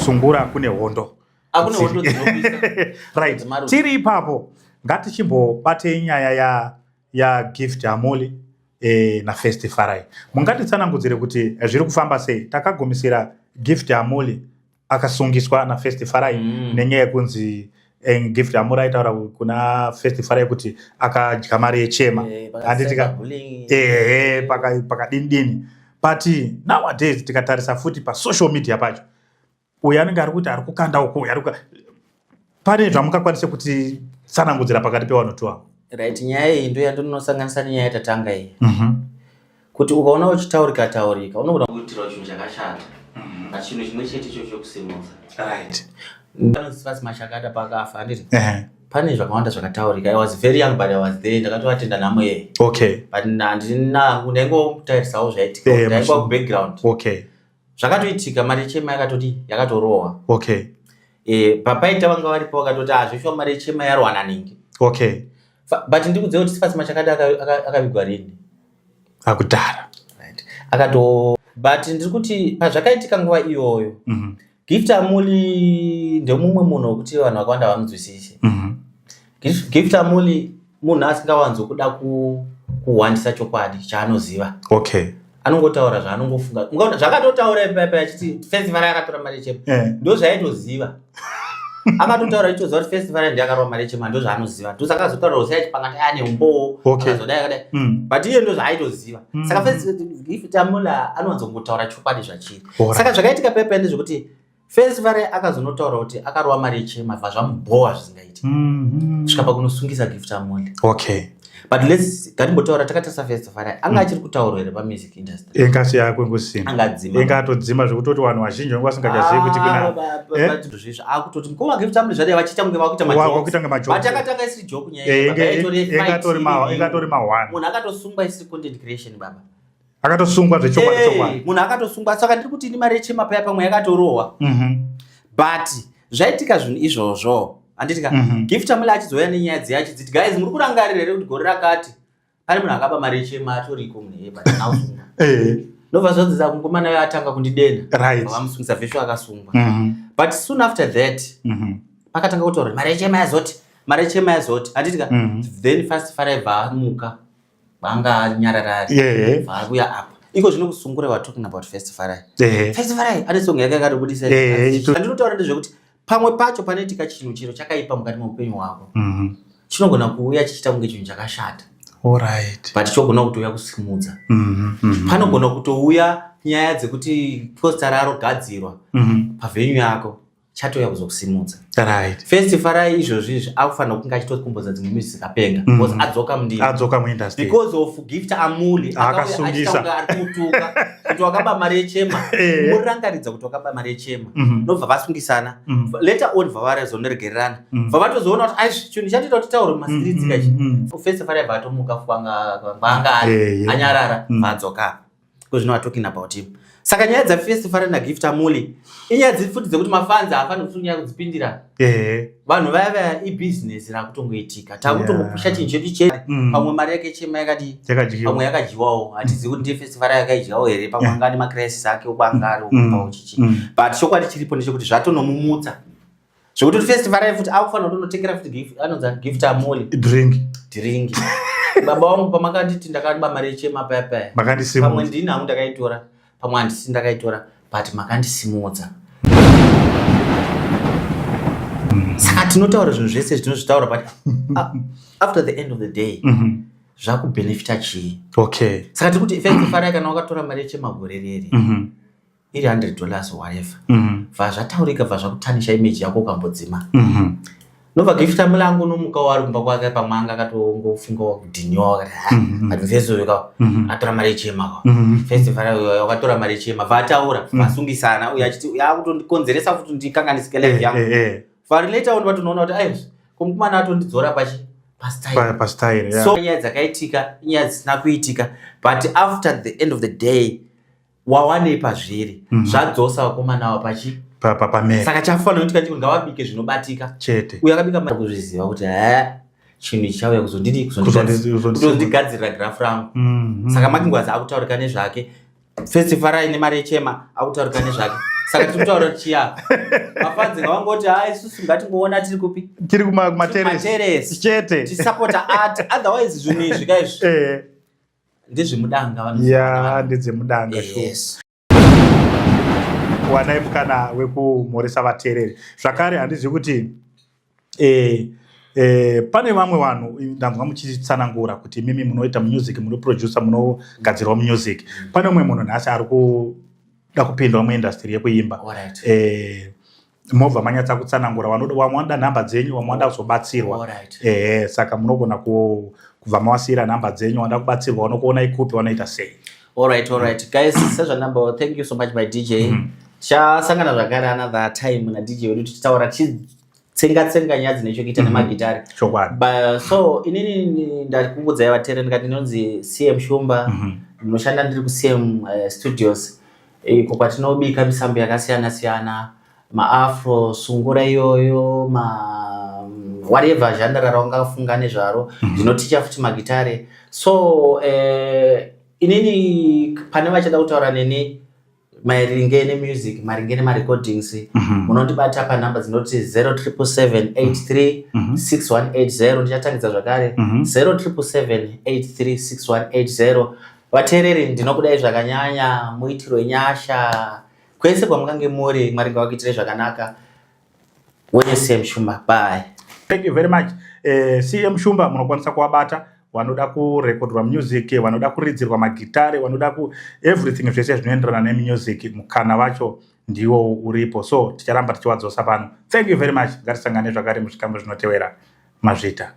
kusungura kune hondo. Akune hondo dzinopisa. Right. Tiri ipapo ngatichimbobate nyaya ya Gift Amuli na First Farai. Mungatitsanangudzire kuti zviri kufamba sei? Takagumisira Gift Amuli akasungiswa na First Farai nenyaya yekunzi Gift Amuli aitaura kuna First Farai kuti akadya mari yechema. Anditika pakadini. But nowadays tikatarisa futi pa social media pacho. Uyu anenge ari kuti ari kukanda uko, pane zvamungakwanisa kuti tsanangudzira pakati pevanhu. Right, nyaya iyi ndo yandinosanganisa nenyaya yatatanga iyi. Kuti ukaona uchitaurika unoda kuitira chinhu chakashata. Chinhu chimwe chete chokusimudza. Right. Ndinosifa mashakada pakafa anditi. Pane zvakawanda zvakataurika. I was very young but I was there. Ndakatoatenda nhamo yeyi. Okay. But ndinangu ndaingotarisawo zvaitika. Ndaingwa ku background. Okay. Zvakatoitika mari chema yakatorohwa. Okay. Papaita vanga varipo vakatoti zvishwa mari chema yarwa naningi. Okay. But ndikudziva kuti Sifas Mashakada akavigwa rini. Akudhara. Right. But ndiri kuti pazvakaitika nguva iyoyo. Gift Amuli ndemumwe munhu wekuti vanhu vakawanda vamunzwisise. Gift Amuli munhu asingawanzokuda kuwandisa chokwadi chaanoziva. Okay. Anongotaura zvaanongofunga. Zvakatotaura ipapo achiti festival yakatora mari chema. Ndo zvaitoziva. Akatotaura ichoziva kuti festival ndiyakarova mari chema ndo zvaanoziva. Ndosakazotaura usaiti pakati ane umbo. Akazodai akadai. But iye ndo zvaaitoziva. Saka Gift Amuli anonzongotaura chokwadi zvachiri. Saka zvakaitika pepa ndezvekuti festival akazonotaura kuti akarova mari chema zvamubhowa zvisingaiti. Svikapa kunosungisa Gift Amuli. Okay. But ngatimbotaura takatarisa festival anga achiri kutaura here pamusic industry. Engasi yakwe ngusina. Angadzima. Engatodzima zvekutoti vanhu vazhinji vasingachazivi kuti kuna zvizvo akutoti ngoma Gift Amuli zvade vachita kunge vakuita majoke. Vatakatanga isiri joke nyaya. Ingatori mahwana. Munhu akatosungwa isiri content creation baba. Akatosungwa zvechokwadi. Munhu akatosungwa saka ndiri kuti ni mari chema paya pamwe yakatorohwa. But zvaitika zvinhu izvozvo. Anditika Gift Amuli achizouya nenyaya dziya achiti guys muri kurangarira here kuti gore rakati pane munhu akaba mari chema atoriko munhu but nausungwa. Ndobva zvadzidzisa kungomana nayo atanga kundidenda. Right. Vamusungisa vesho akasungwa. But soon after that pakatanga kutaura mari chema yazoti. Anditika then First Farai vamuka vanga nyararari. Vakuya apa. Iko zvinokusungura we talking about First Farai. First Farai ane song yake yakatobudisa. Ndinotaura ndezvekuti pamwe pacho panoitika chinhu chiro chakaipa mukati meupenyu hwako. Chinogona kuuya chichita kunge chinhu chakashata. Alright. But chogona kutouya kusimudza. Panogona kutouya nyaya dzekuti poster raro gadzirwa pavenue yako chatouya kuzokusimudza. Right. First Farai izvozvi akufanira kunge achitokumbodza dzimwe music apenga because adzoka mundini. Adzoka muindustry. Because of Gift Amuli akasungisa ari kutuka kuti wakaba mari yechema. Murangaridza kuti wakaba mari yechema. Nobva vasungisana. Later on vavarezoneregererana. Vavatozoona kuti aizvi chinhu chatoita kuti taure mumastreets kachi. First Farai vatomuka kwanga anyarara vadzoka. Because you know what I'm talking about him. Saka nyaya dzaFirst Farai na Gift Amuli inyaya dziri futi dzekuti mafanzi hafaniri kunyanya kudzipindira. Vanhu vaya ibusiness rakutongoitika. Takutongopusha chinhu chedu chedu. Pamwe mari yake chema yakati pamwe yakadyiwawo. Hatizivi kuti ndiFirst Farai yakaidyawo here pamwe anga ane macrisis ake ukangari ukupa uchichi. But chokwadi chiripo ndechekuti zvatonomumutsa. Zvekuti First Farai futi akufanira kutonotengera futi Gift Amuli drink. Baba wangu pamakanditi ndakaba mari yechema paya. Makandisimudza. Pamwe ndini hangu ndakaitora. Pamwe handisi ndakaitora but makandisimudza. Saka tinotaura zvinhu zvese zvinozvitaura but after the end of the day zvakubenefita chii. Okay. Saka tiri kuti First Farai kana wakatora mari yechema gore reri iri $100 whatever. Zvataurika zvakutanisha image yako ukambodzima. Nobva Gift Amuli angonomuka wari kumba kwake pamwe anga akatongofunga kudhiniwa wakati advezo atora mari yechema. First Farai wakatora mari yechema vataura vasungisana uye achiti yakutondikonzeresa futi ndikanganisike life yangu. Vari later on vatonoona kuti aizvi kumukumana atondidzora pastyle. So nyaya dzakaitika nyaya dzisina kuitika but after the end of the day wawane pazviri zvadzosa vakomana ava pachi pamera. Saka chafanira kuti kanti ngavabike zvinobatika chete. Uye akabika mari kuzviziva kuti chinhu chauya kuzondigadzirira graph rangu. Saka makingwazi akutaurika nezvake. First Farai nemari yechema akutaurika nezvake. saka timutaura chiya mafadzi ngavangoti isusu ngatingoona tiri kupi tiri kumateresi chete tisapota art otherwise zvinhu izvi kaizvi ndezvemudanga ndedzemudanga wanai mukana wekumhoresa vateereri zvakare handizivi kuti pane vamwe vanhu ndanzwa muchitsanangura kuti mimi munoita music munoproducer munogadzirwa music pane umwe munhu nhasi ari kuda kupindwa muindastry yekuimba movha manyatsa kutsanangura vamwe vanoda nhamba dzenyu vamwe vanoda kuzobatsirwa saka munogona kubva mawasiyira nhamba dzenyu vanoda kubatsirwa vanokuona ikupi vanoita sei. Alright guys, sezvanumber, thank you so much my DJ. Chasangana zvakare another time na DJ wedu tichitaura tsenga nyaya dzine chokuita nemagitari. So inini ndakumbudza vateereri ndikati ndinonzi CM Shumba, ndinoshanda ndiri kuCM Studios iko kwatinobika misambi yakasiyana siyana, maafro, sungura iyoyo, whatever genre raungafunga nezvaro, ndinoticha futi magitari. So inini pane vachada kutaura neni maringe nemusic, maringe nemarecordings, munondibata panhamba dzinoti 0777836180. Ndichatangidza zvakare 0777836180. Vateereri ndinokudai zvakanyanya, muitiro nyasha kwese kwamungange muri, Mwari ngakuitire zvakanaka. Wenye CM Shumba, bye. Thank you very much. CM Shumba munokwanisa kuwabata vanoda kurekodwa music, vanoda kuridzirwa magitare, vanoda everything zvese zvinoenderana nemusic, mukana vacho ndiwo uripo. So ticharamba tichiwadzosa pano. Thank you very much. Ngatisangane zvakare muzvikambo zvinotevera. Mazvita.